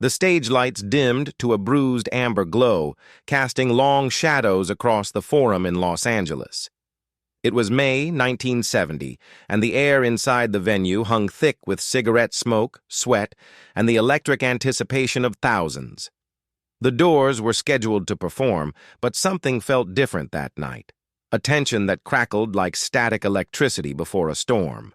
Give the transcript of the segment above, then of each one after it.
The stage lights dimmed to a bruised amber glow, casting long shadows across the Forum in Los Angeles. It was May 1970, and the air inside the venue hung thick with cigarette smoke, sweat, and the electric anticipation of thousands. The Doors were scheduled to perform, but something felt different that night, a tension that crackled like static electricity before a storm.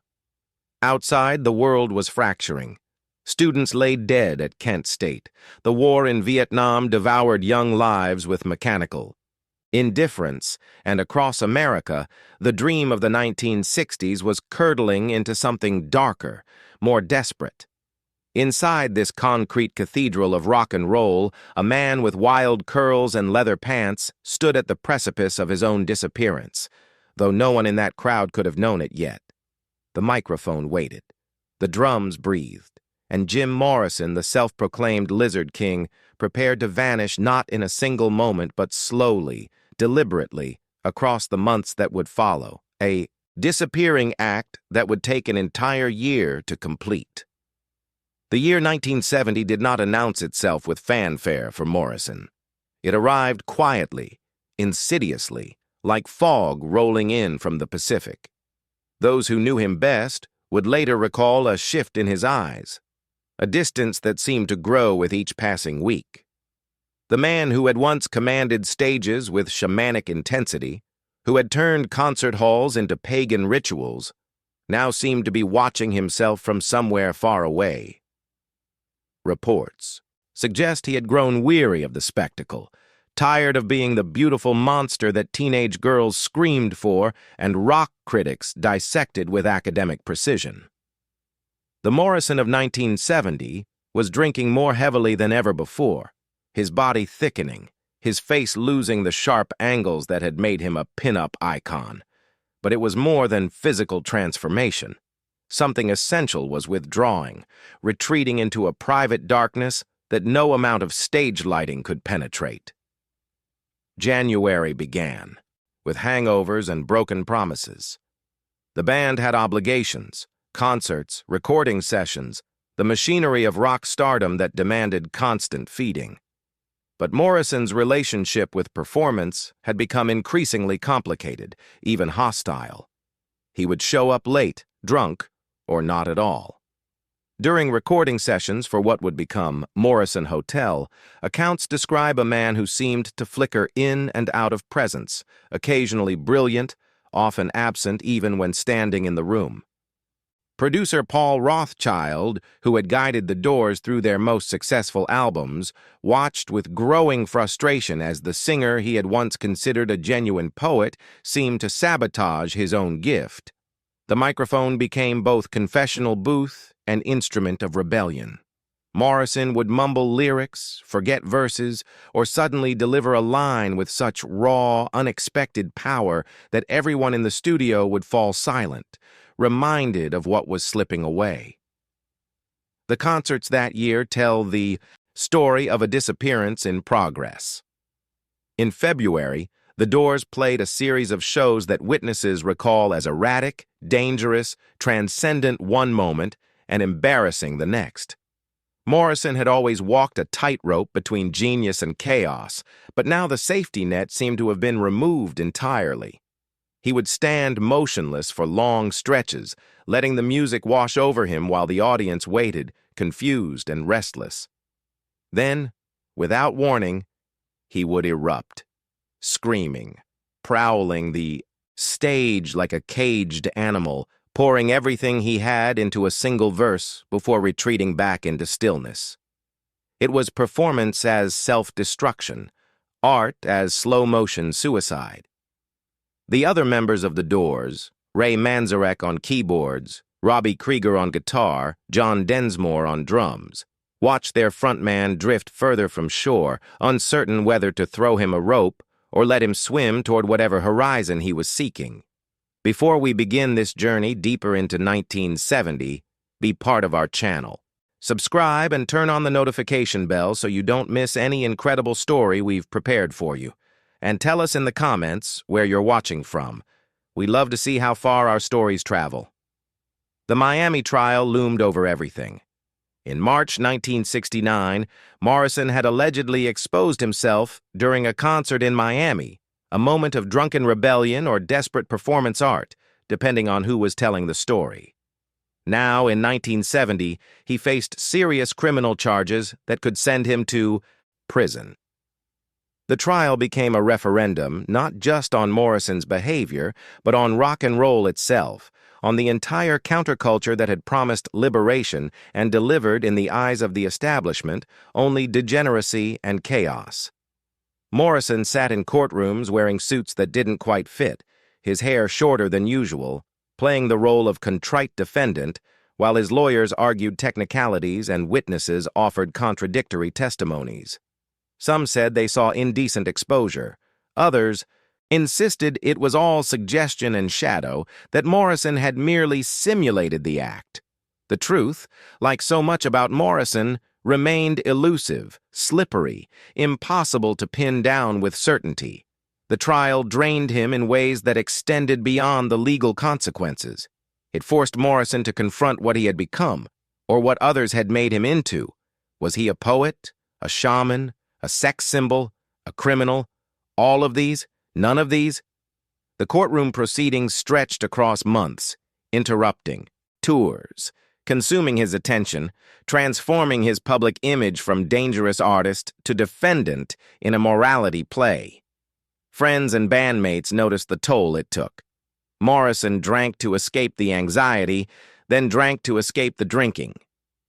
Outside, the world was fracturing. Students lay dead at Kent State. The war in Vietnam devoured young lives with mechanical indifference, and across America, the dream of the 1960s was curdling into something darker, more desperate. Inside this concrete cathedral of rock and roll, a man with wild curls and leather pants stood at the precipice of his own disappearance, though no one in that crowd could have known it yet. The microphone waited. The drums breathed, and Jim Morrison, the self-proclaimed Lizard King, prepared to vanish not in a single moment but slowly, deliberately, across the months that would follow, a disappearing act that would take an entire year to complete. The year 1970 did not announce itself with fanfare for Morrison. It arrived quietly, insidiously, like fog rolling in from the Pacific. Those who knew him best would later recall a shift in his eyes, a distance that seemed to grow with each passing week. The man who had once commanded stages with shamanic intensity, who had turned concert halls into pagan rituals, now seemed to be watching himself from somewhere far away. Reports suggest he had grown weary of the spectacle, tired of being the beautiful monster that teenage girls screamed for and rock critics dissected with academic precision. The Morrison of 1970 was drinking more heavily than ever before, his body thickening, his face losing the sharp angles that had made him a pin-up icon. But it was more than physical transformation. Something essential was withdrawing, retreating into a private darkness that no amount of stage lighting could penetrate. January began, with hangovers and broken promises. The band had obligations, concerts, recording sessions, the machinery of rock stardom that demanded constant feeding. But Morrison's relationship with performance had become increasingly complicated, even hostile. He would show up late, drunk, or not at all. During recording sessions for what would become Morrison Hotel, accounts describe a man who seemed to flicker in and out of presence, occasionally brilliant, often absent even when standing in the room. Producer Paul Rothchild, who had guided the Doors through their most successful albums, watched with growing frustration as the singer he had once considered a genuine poet seemed to sabotage his own gift. The microphone became both confessional booth and instrument of rebellion. Morrison would mumble lyrics, forget verses, or suddenly deliver a line with such raw, unexpected power that everyone in the studio would fall silent, reminded of what was slipping away. The concerts that year tell the story of a disappearance in progress. In February, the Doors played a series of shows that witnesses recall as erratic, dangerous, transcendent one moment, and embarrassing the next. Morrison had always walked a tightrope between genius and chaos, but now the safety net seemed to have been removed entirely. He would stand motionless for long stretches, letting the music wash over him while the audience waited, confused and restless. Then, without warning, he would erupt, screaming, prowling the stage like a caged animal, pouring everything he had into a single verse before retreating back into stillness. It was performance as self-destruction, art as slow-motion suicide. The other members of the Doors, Ray Manzarek on keyboards, Robbie Krieger on guitar, John Densmore on drums, watched their frontman drift further from shore, uncertain whether to throw him a rope or let him swim toward whatever horizon he was seeking. Before we begin this journey deeper into 1970, be part of our channel. Subscribe and turn on the notification bell so you don't miss any incredible story we've prepared for you. And tell us in the comments where you're watching from. We love to see how far our stories travel. The Miami trial loomed over everything. In March 1969, Morrison had allegedly exposed himself during a concert in Miami, a moment of drunken rebellion or desperate performance art, depending on who was telling the story. Now, in 1970, he faced serious criminal charges that could send him to prison. The trial became a referendum not just on Morrison's behavior, but on rock and roll itself, on the entire counterculture that had promised liberation and delivered, in the eyes of the establishment, only degeneracy and chaos. Morrison sat in courtrooms wearing suits that didn't quite fit, his hair shorter than usual, playing the role of contrite defendant, while his lawyers argued technicalities and witnesses offered contradictory testimonies. Some said they saw indecent exposure. Others insisted it was all suggestion and shadow, that Morrison had merely simulated the act. The truth, like so much about Morrison, remained elusive, slippery, impossible to pin down with certainty. The trial drained him in ways that extended beyond the legal consequences. It forced Morrison to confront what he had become, or what others had made him into. Was he a poet, a shaman, a sex symbol, a criminal? All of these? None of these? The courtroom proceedings stretched across months, interrupting, tours, consuming his attention, transforming his public image from dangerous artist to defendant in a morality play. Friends and bandmates noticed the toll it took. Morrison drank to escape the anxiety, then drank to escape the drinking.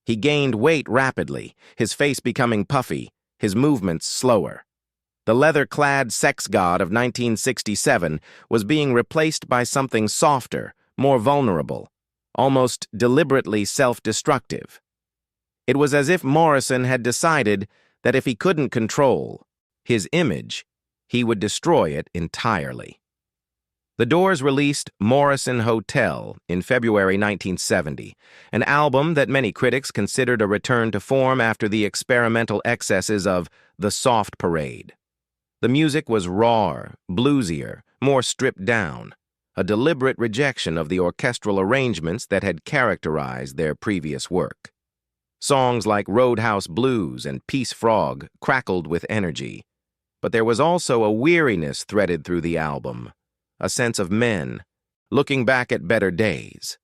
He gained weight rapidly, his face becoming puffy, his movements slower. The leather-clad sex god of 1967 was being replaced by something softer, more vulnerable, almost deliberately self-destructive. It was as if Morrison had decided that if he couldn't control his image, he would destroy it entirely. The Doors released Morrison Hotel in February 1970, an album that many critics considered a return to form after the experimental excesses of The Soft Parade. The music was rawer, bluesier, more stripped down, a deliberate rejection of the orchestral arrangements that had characterized their previous work. Songs like Roadhouse Blues and Peace Frog crackled with energy, but there was also a weariness threaded through the album, a sense of men, looking back at better days.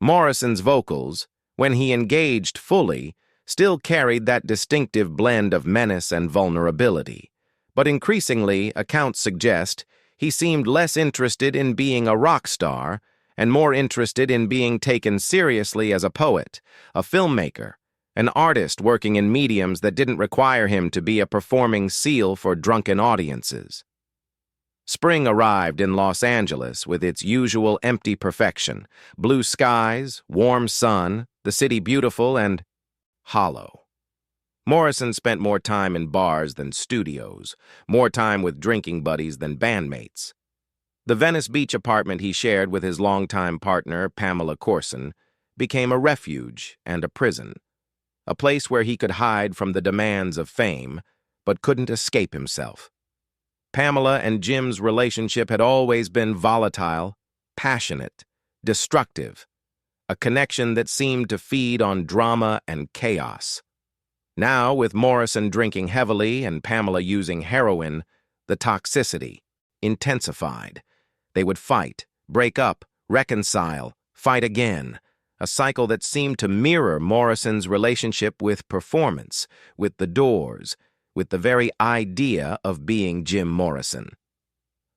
Morrison's vocals, when he engaged fully, still carried that distinctive blend of menace and vulnerability, but increasingly, accounts suggest, he seemed less interested in being a rock star and more interested in being taken seriously as a poet, a filmmaker, an artist working in mediums that didn't require him to be a performing seal for drunken audiences. Spring arrived in Los Angeles with its usual empty perfection: blue skies, warm sun, the city beautiful and hollow. Morrison spent more time in bars than studios, more time with drinking buddies than bandmates. The Venice Beach apartment he shared with his longtime partner, Pamela Corson, became a refuge and a prison, a place where he could hide from the demands of fame, but couldn't escape himself. Pamela and Jim's relationship had always been volatile, passionate, destructive, a connection that seemed to feed on drama and chaos. Now, with Morrison drinking heavily and Pamela using heroin, the toxicity intensified. They would fight, break up, reconcile, fight again, a cycle that seemed to mirror Morrison's relationship with performance, with the Doors, with the very idea of being Jim Morrison.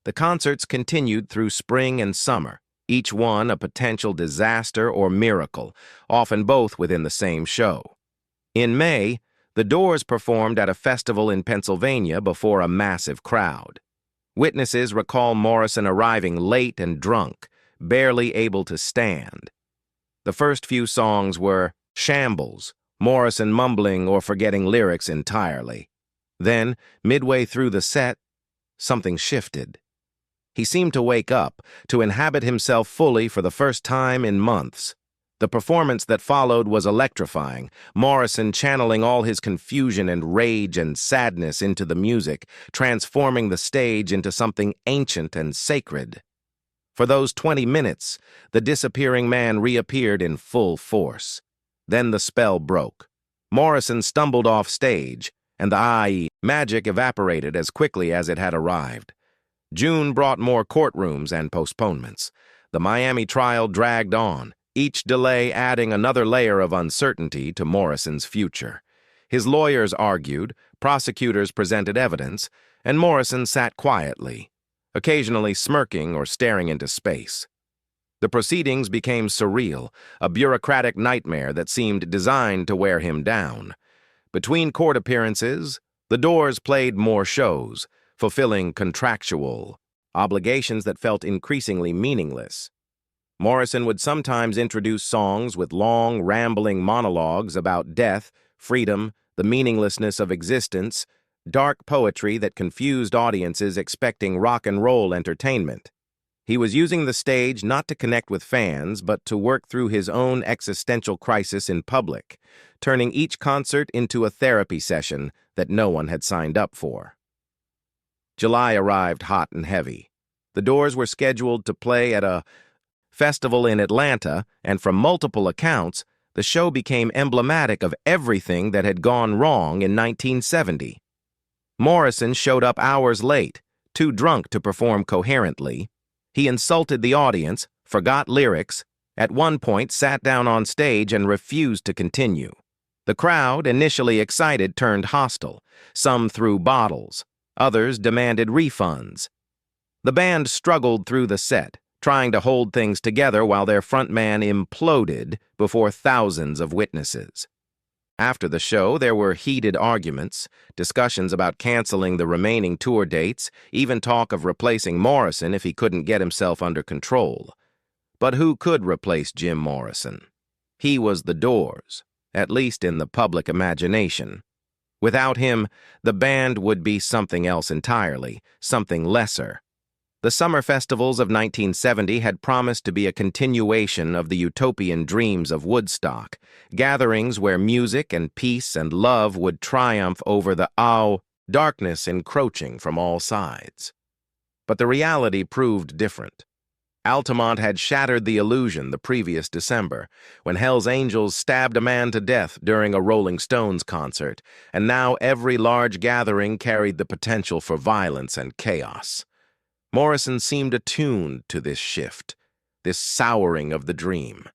The concerts continued through spring and summer, each one a potential disaster or miracle, often both within the same show. In May, the Doors performed at a festival in Pennsylvania before a massive crowd. Witnesses recall Morrison arriving late and drunk, barely able to stand. The first few songs were shambles, Morrison mumbling or forgetting lyrics entirely. Then, midway through the set, something shifted. He seemed to wake up, to inhabit himself fully for the first time in months. The performance that followed was electrifying, Morrison channeling all his confusion and rage and sadness into the music, transforming the stage into something ancient and sacred. For those 20 minutes, the disappearing man reappeared in full force. Then the spell broke. Morrison stumbled off stage, and the magic evaporated as quickly as it had arrived. June brought more courtrooms and postponements. The Miami trial dragged on, each delay adding another layer of uncertainty to Morrison's future. His lawyers argued, prosecutors presented evidence, and Morrison sat quietly, occasionally smirking or staring into space. The proceedings became surreal, a bureaucratic nightmare that seemed designed to wear him down. Between court appearances, the Doors played more shows, fulfilling contractual obligations that felt increasingly meaningless. Morrison would sometimes introduce songs with long, rambling monologues about death, freedom, the meaninglessness of existence, dark poetry that confused audiences expecting rock and roll entertainment. He was using the stage not to connect with fans, but to work through his own existential crisis in public, turning each concert into a therapy session that no one had signed up for. July arrived hot and heavy. The Doors were scheduled to play at a festival in Atlanta, and from multiple accounts, the show became emblematic of everything that had gone wrong in 1970. Morrison showed up hours late, too drunk to perform coherently. He insulted the audience, forgot lyrics, at one point sat down on stage and refused to continue. The crowd, initially excited, turned hostile. Some threw bottles. Others demanded refunds. The band struggled through the set, trying to hold things together while their frontman imploded before thousands of witnesses. After the show, there were heated arguments, discussions about canceling the remaining tour dates, even talk of replacing Morrison if he couldn't get himself under control. But who could replace Jim Morrison? He was the Doors, at least in the public imagination. Without him, the band would be something else entirely, something lesser. The summer festivals of 1970 had promised to be a continuation of the utopian dreams of Woodstock, gatherings where music and peace and love would triumph over the darkness encroaching from all sides. But the reality proved different. Altamont had shattered the illusion the previous December, when Hell's Angels stabbed a man to death during a Rolling Stones concert, and now every large gathering carried the potential for violence and chaos. Morrison seemed attuned to this shift, this souring of the dream.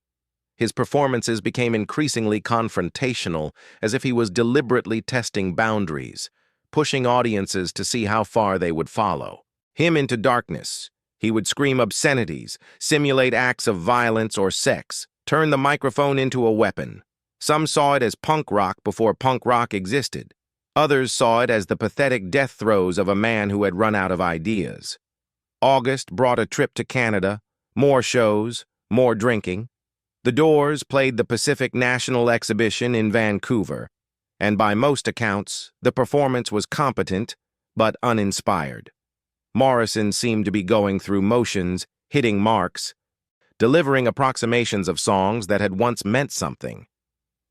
His performances became increasingly confrontational, as if he was deliberately testing boundaries, pushing audiences to see how far they would follow. Him into darkness. He would scream obscenities, simulate acts of violence or sex, turn the microphone into a weapon. Some saw it as punk rock before punk rock existed. Others saw it as the pathetic death throes of a man who had run out of ideas. August brought a trip to Canada, more shows, more drinking. The Doors played the Pacific National Exhibition in Vancouver, and by most accounts, the performance was competent but uninspired. Morrison seemed to be going through motions, hitting marks, delivering approximations of songs that had once meant something.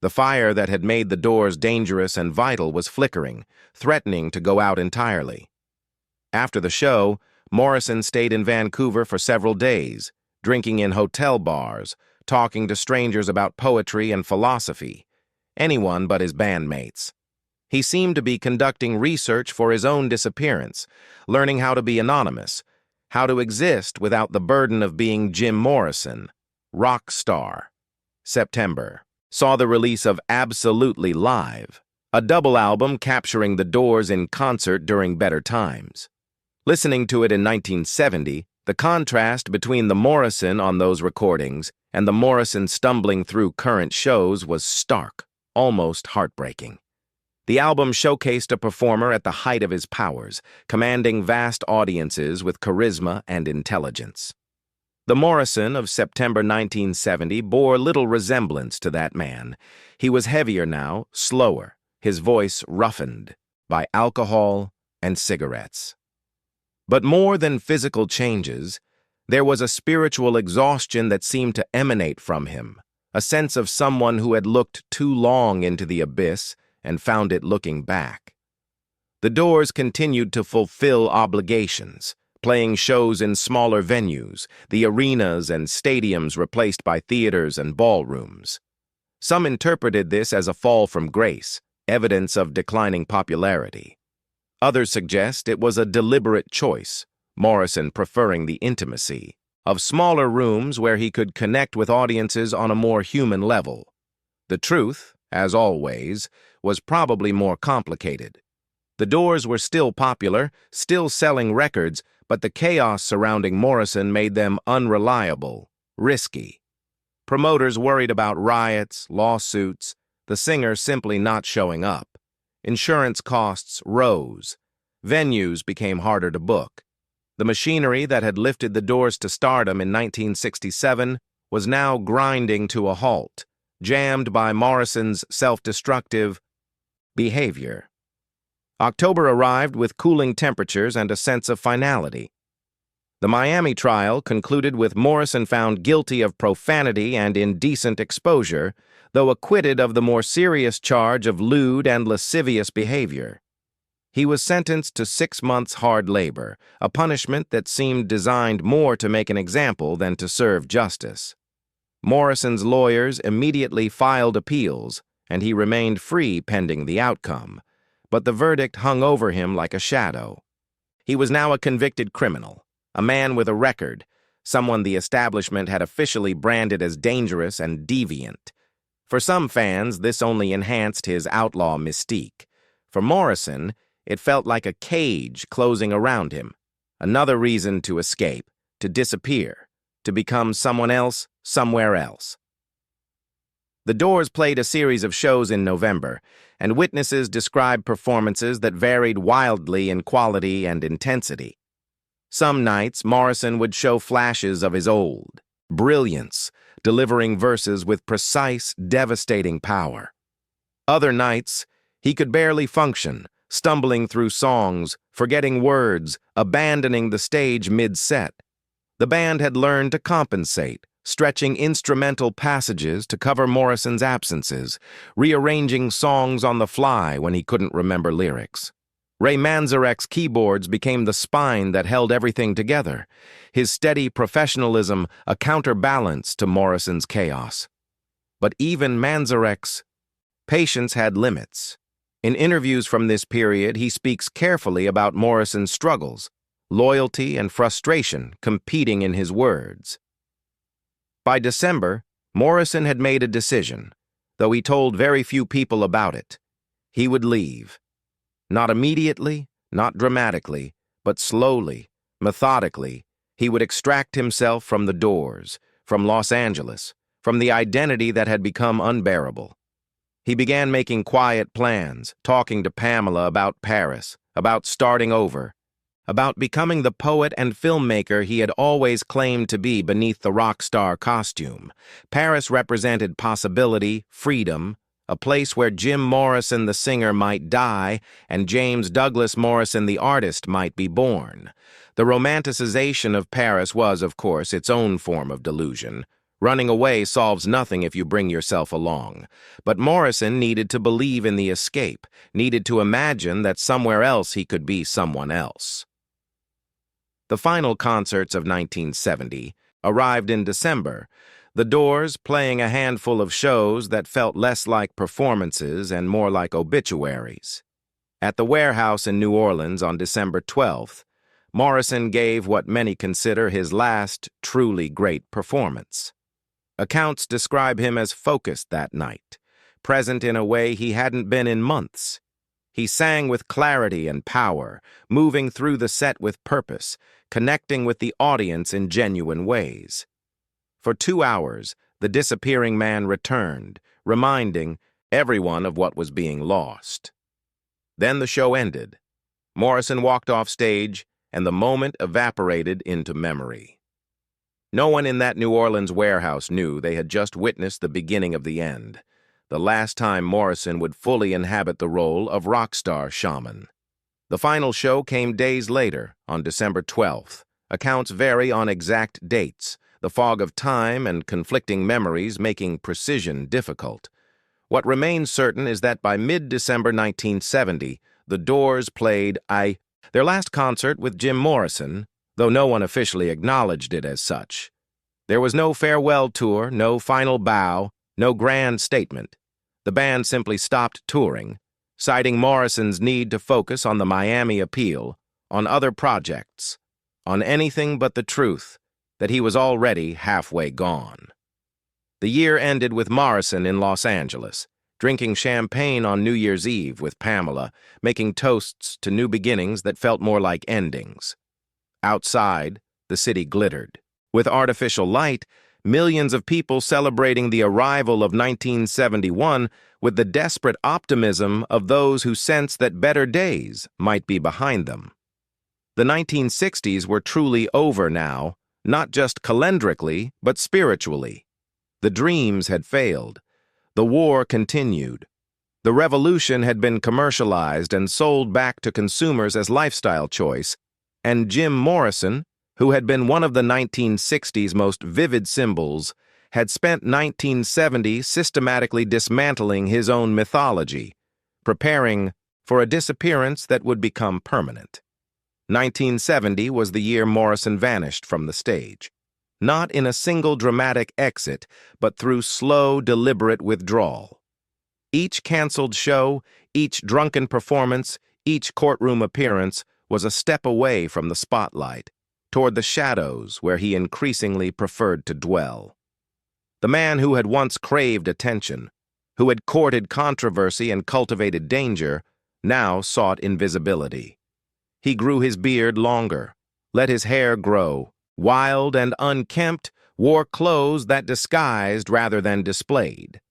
The fire that had made the Doors dangerous and vital was flickering, threatening to go out entirely. After the show, Morrison stayed in Vancouver for several days, drinking in hotel bars, talking to strangers about poetry and philosophy, anyone but his bandmates. He seemed to be conducting research for his own disappearance, learning how to be anonymous, how to exist without the burden of being Jim Morrison, rock star. September saw the release of Absolutely Live, a double album capturing the Doors in concert during better times. Listening to it in 1970, the contrast between the Morrison on those recordings and the Morrison stumbling through current shows was stark, almost heartbreaking. The album showcased a performer at the height of his powers, commanding vast audiences with charisma and intelligence. The Morrison of September 1970 bore little resemblance to that man. He was heavier now, slower, his voice roughened by alcohol and cigarettes. But more than physical changes, there was a spiritual exhaustion that seemed to emanate from him, a sense of someone who had looked too long into the abyss and found it looking back. The Doors continued to fulfill obligations, playing shows in smaller venues, the arenas and stadiums replaced by theaters and ballrooms. Some interpreted this as a fall from grace, evidence of declining popularity. Others suggest it was a deliberate choice, Morrison preferring the intimacy of smaller rooms where he could connect with audiences on a more human level. The truth, as always, was probably more complicated. The Doors were still popular, still selling records, but the chaos surrounding Morrison made them unreliable, risky. Promoters worried about riots, lawsuits, the singer simply not showing up. Insurance costs rose. Venues became harder to book. The machinery that had lifted the Doors to stardom in 1967 was now grinding to a halt, jammed by Morrison's self-destructive behavior. October arrived with cooling temperatures and a sense of finality. The Miami trial concluded with Morrison found guilty of profanity and indecent exposure, though acquitted of the more serious charge of lewd and lascivious behavior. He was sentenced to 6 months hard labor, a punishment that seemed designed more to make an example than to serve justice. Morrison's lawyers immediately filed appeals, and he remained free pending the outcome, but the verdict hung over him like a shadow. He was now a convicted criminal, a man with a record, someone the establishment had officially branded as dangerous and deviant. For some fans, this only enhanced his outlaw mystique. For Morrison, it felt like a cage closing around him, another reason to escape, to disappear, to become someone else, somewhere else. The Doors played a series of shows in November, and witnesses described performances that varied wildly in quality and intensity. Some nights, Morrison would show flashes of his old brilliance, delivering verses with precise, devastating power. Other nights, he could barely function, stumbling through songs, forgetting words, abandoning the stage mid-set. The band had learned to compensate, stretching instrumental passages to cover Morrison's absences, rearranging songs on the fly when he couldn't remember lyrics. Ray Manzarek's keyboards became the spine that held everything together, his steady professionalism a counterbalance to Morrison's chaos. But even Manzarek's patience had limits. In interviews from this period, he speaks carefully about Morrison's struggles, loyalty and frustration competing in his words. By December, Morrison had made a decision, though he told very few people about it. He would leave. Not immediately, not dramatically, but slowly, methodically, he would extract himself from the Doors, from Los Angeles, from the identity that had become unbearable. He began making quiet plans, talking to Pamela about Paris, about starting over, about becoming the poet and filmmaker he had always claimed to be beneath the rock star costume. Paris represented possibility, freedom, a place where Jim Morrison the singer might die and James Douglas Morrison the artist might be born. The romanticization of Paris was, of course, its own form of delusion. Running away solves nothing if you bring yourself along. But Morrison needed to believe in the escape, needed to imagine that somewhere else he could be someone else. The final concerts of 1970 arrived in December, the Doors playing a handful of shows that felt less like performances and more like obituaries. At the Warehouse in New Orleans on December 12th, Morrison gave what many consider his last truly great performance. Accounts describe him as focused that night, present in a way he hadn't been in months. He sang with clarity and power, moving through the set with purpose, connecting with the audience in genuine ways. For 2 hours, the disappearing man returned, reminding everyone of what was being lost. Then the show ended. Morrison walked off stage, and the moment evaporated into memory. No one in that New Orleans warehouse knew they had just witnessed the beginning of the end, the last time Morrison would fully inhabit the role of rock star shaman. The final show came days later, on December 12th. Accounts vary on exact dates, the fog of time and conflicting memories making precision difficult. What remains certain is that by mid-December 1970, the Doors played their last concert with Jim Morrison, though no one officially acknowledged it as such. There was no farewell tour, no final bow, No grand statement. The band simply stopped touring, citing Morrison's need to focus on the Miami appeal, on other projects, on anything but the truth that he was already halfway gone. The year ended with Morrison in Los Angeles, drinking champagne on New Year's Eve with Pamela, making toasts to new beginnings that felt more like endings. Outside, the city glittered. With artificial light, millions of people celebrating the arrival of 1971 with the desperate optimism of those who sensed that better days might be behind them. The 1960s were truly over now, not just calendrically, but spiritually. The dreams had failed. The war continued. The revolution had been commercialized and sold back to consumers as lifestyle choice, and Jim Morrison, who had been one of the 1960s most vivid symbols, had spent 1970 systematically dismantling his own mythology, preparing for a disappearance that would become permanent. 1970 was the year Morrison vanished from the stage. Not in a single dramatic exit, but through slow, deliberate withdrawal. Each canceled show, each drunken performance, each courtroom appearance was a step away from the spotlight, toward the shadows where he increasingly preferred to dwell. The man who had once craved attention, who had courted controversy and cultivated danger, now sought invisibility. He grew his beard longer, let his hair grow, wild and unkempt, wore clothes that disguised rather than displayed.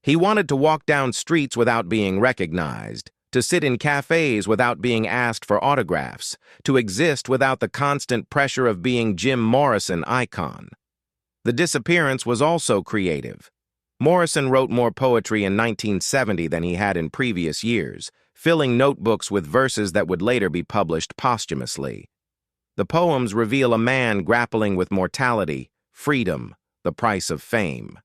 He wanted to walk down streets without being recognized, to sit in cafes without being asked for autographs, to exist without the constant pressure of being Jim Morrison icon. The disappearance was also creative. Morrison wrote more poetry in 1970 than he had in previous years, filling notebooks with verses that would later be published posthumously. The poems reveal a man grappling with mortality, freedom, the price of fame.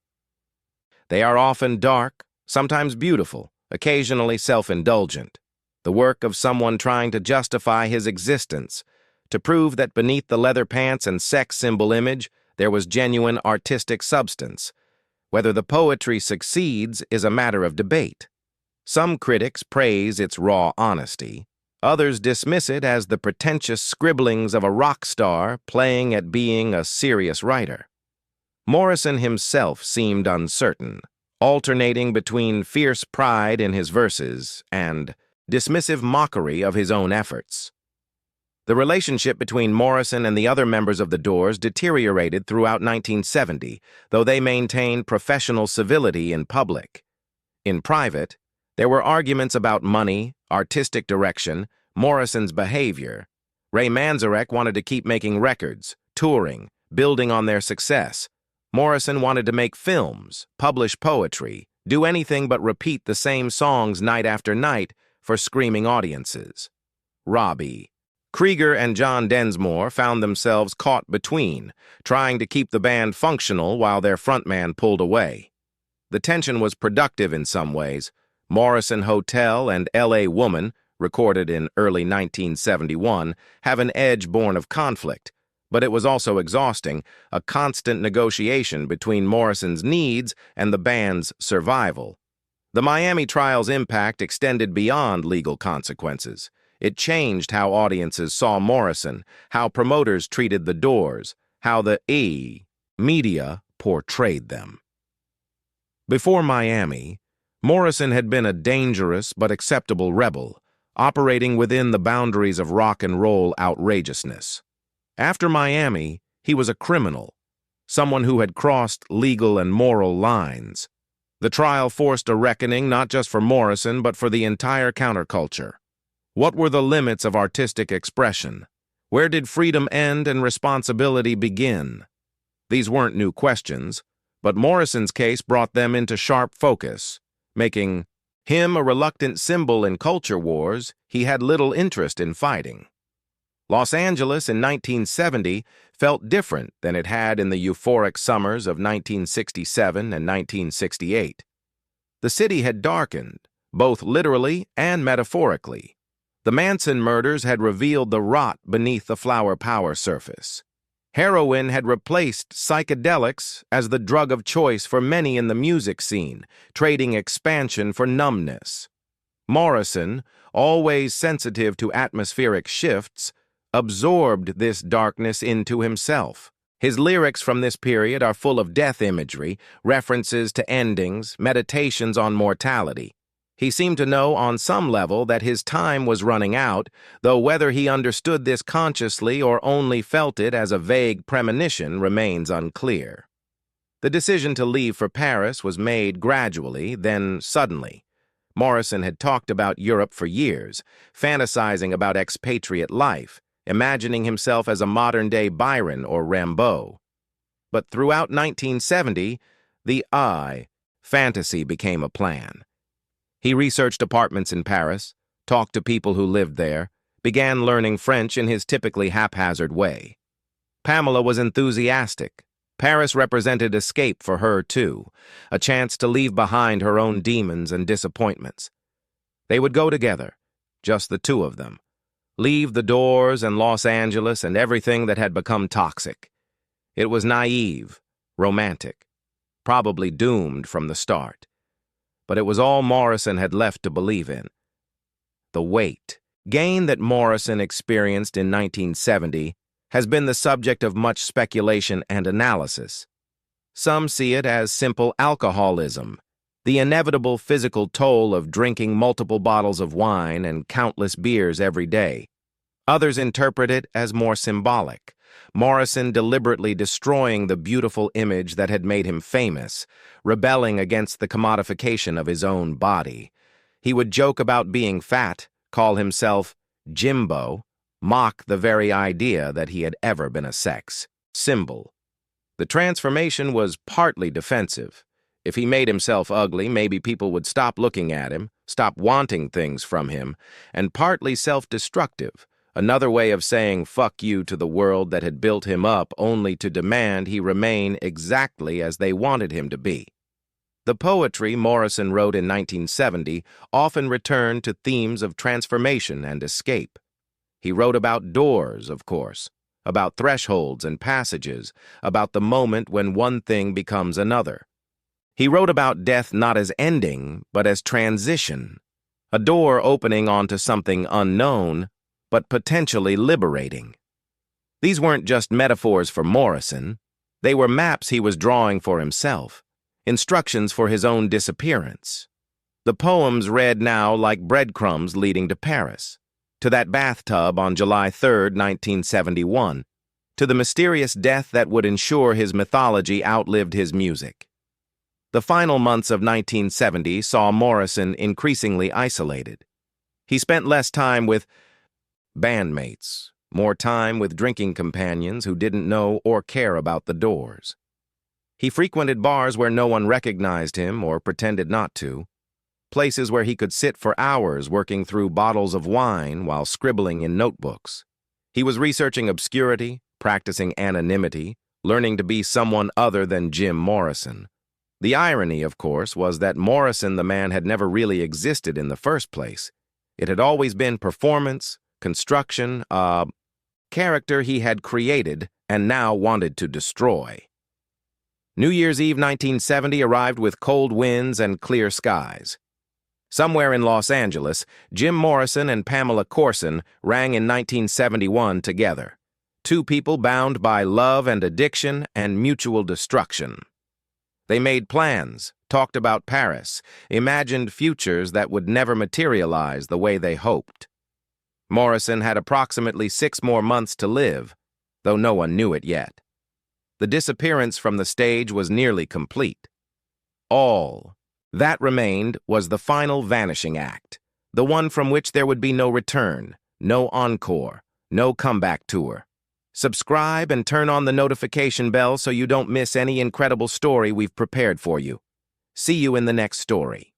They are often dark, sometimes beautiful, occasionally self-indulgent, the work of someone trying to justify his existence, to prove that beneath the leather pants and sex symbol image there was genuine artistic substance. Whether the poetry succeeds is a matter of debate. Some critics praise its raw honesty. Others dismiss it as the pretentious scribblings of a rock star playing at being a serious writer. Morrison himself seemed uncertain, alternating between fierce pride in his verses and dismissive mockery of his own efforts. The relationship between Morrison and the other members of the Doors deteriorated throughout 1970, though they maintained professional civility in public. In private, there were arguments about money, artistic direction, Morrison's behavior. Ray Manzarek wanted to keep making records, touring, building on their success. Morrison wanted to make films, publish poetry, do anything but repeat the same songs night after night for screaming audiences. Robbie. Krieger and John Densmore found themselves caught between, trying to keep the band functional while their frontman pulled away. The tension was productive in some ways. Morrison Hotel and L.A. Woman, recorded in early 1971, have an edge born of conflict, but it was also exhausting, a constant negotiation between Morrison's needs and the band's survival. The Miami trial's impact extended beyond legal consequences. It changed how audiences saw Morrison, how promoters treated the Doors, how the media portrayed them. Before Miami, Morrison had been a dangerous but acceptable rebel, operating within the boundaries of rock and roll outrageousness. After Miami, he was a criminal, someone who had crossed legal and moral lines. The trial forced a reckoning not just for Morrison but for the entire counterculture. What were the limits of artistic expression? Where did freedom end and responsibility begin? These weren't new questions, but Morrison's case brought them into sharp focus, making him a reluctant symbol in culture wars he had little interest in fighting. Los Angeles in 1970 felt different than it had in the euphoric summers of 1967 and 1968. The city had darkened, both literally and metaphorically. The Manson murders had revealed the rot beneath the flower power surface. Heroin had replaced psychedelics as the drug of choice for many in the music scene, trading expansion for numbness. Morrison, always sensitive to atmospheric shifts, absorbed this darkness into himself. His lyrics from this period are full of death imagery, references to endings, meditations on mortality. He seemed to know on some level that his time was running out, though whether he understood this consciously or only felt it as a vague premonition remains unclear. The decision to leave for Paris was made gradually, then suddenly. Morrison had talked about Europe for years, fantasizing about expatriate life, imagining himself as a modern-day Byron or Rimbaud. But throughout 1970, the fantasy became a plan. He researched apartments in Paris, talked to people who lived there, began learning French in his typically haphazard way. Pamela was enthusiastic. Paris represented escape for her, too, a chance to leave behind her own demons and disappointments. They would go together, just the two of them, leave the doors and Los Angeles and everything that had become toxic. It was naive, romantic, probably doomed from the start. But it was all Morrison had left to believe in. The weight gain that Morrison experienced in 1970 has been the subject of much speculation and analysis. Some see it as simple alcoholism, the inevitable physical toll of drinking multiple bottles of wine and countless beers every day. Others interpret it as more symbolic, Morrison deliberately destroying the beautiful image that had made him famous, rebelling against the commodification of his own body. He would joke about being fat, call himself Jimbo, mock the very idea that he had ever been a sex symbol. The transformation was partly defensive. If he made himself ugly, maybe people would stop looking at him, stop wanting things from him, and partly self-destructive, another way of saying fuck you to the world that had built him up only to demand he remain exactly as they wanted him to be. The poetry Morrison wrote in 1970 often returned to themes of transformation and escape. He wrote about doors, of course, about thresholds and passages, about the moment when one thing becomes another. He wrote about death not as ending, but as transition, a door opening onto something unknown, but potentially liberating. These weren't just metaphors for Morrison. They were maps he was drawing for himself, instructions for his own disappearance. The poems read now like breadcrumbs leading to Paris, to that bathtub on July 3, 1971, to the mysterious death that would ensure his mythology outlived his music. The final months of 1970 saw Morrison increasingly isolated. He spent less time with bandmates, more time with drinking companions who didn't know or care about the Doors. He frequented bars where no one recognized him or pretended not to, places where he could sit for hours working through bottles of wine while scribbling in notebooks. He was researching obscurity, practicing anonymity, learning to be someone other than Jim Morrison. The irony, of course, was that Morrison the man had never really existed in the first place. It had always been performance, construction, a character he had created and now wanted to destroy. New Year's Eve 1970 arrived with cold winds and clear skies. Somewhere in Los Angeles, Jim Morrison and Pamela Corson rang in 1971 together, two people bound by love and addiction and mutual destruction. They made plans, talked about Paris, imagined futures that would never materialize the way they hoped. Morrison had approximately 6 more months to live, though no one knew it yet. The disappearance from the stage was nearly complete. All that remained was the final vanishing act, the one from which there would be no return, no encore, no comeback tour. Subscribe and turn on the notification bell so you don't miss any incredible story we've prepared for you. See you in the next story.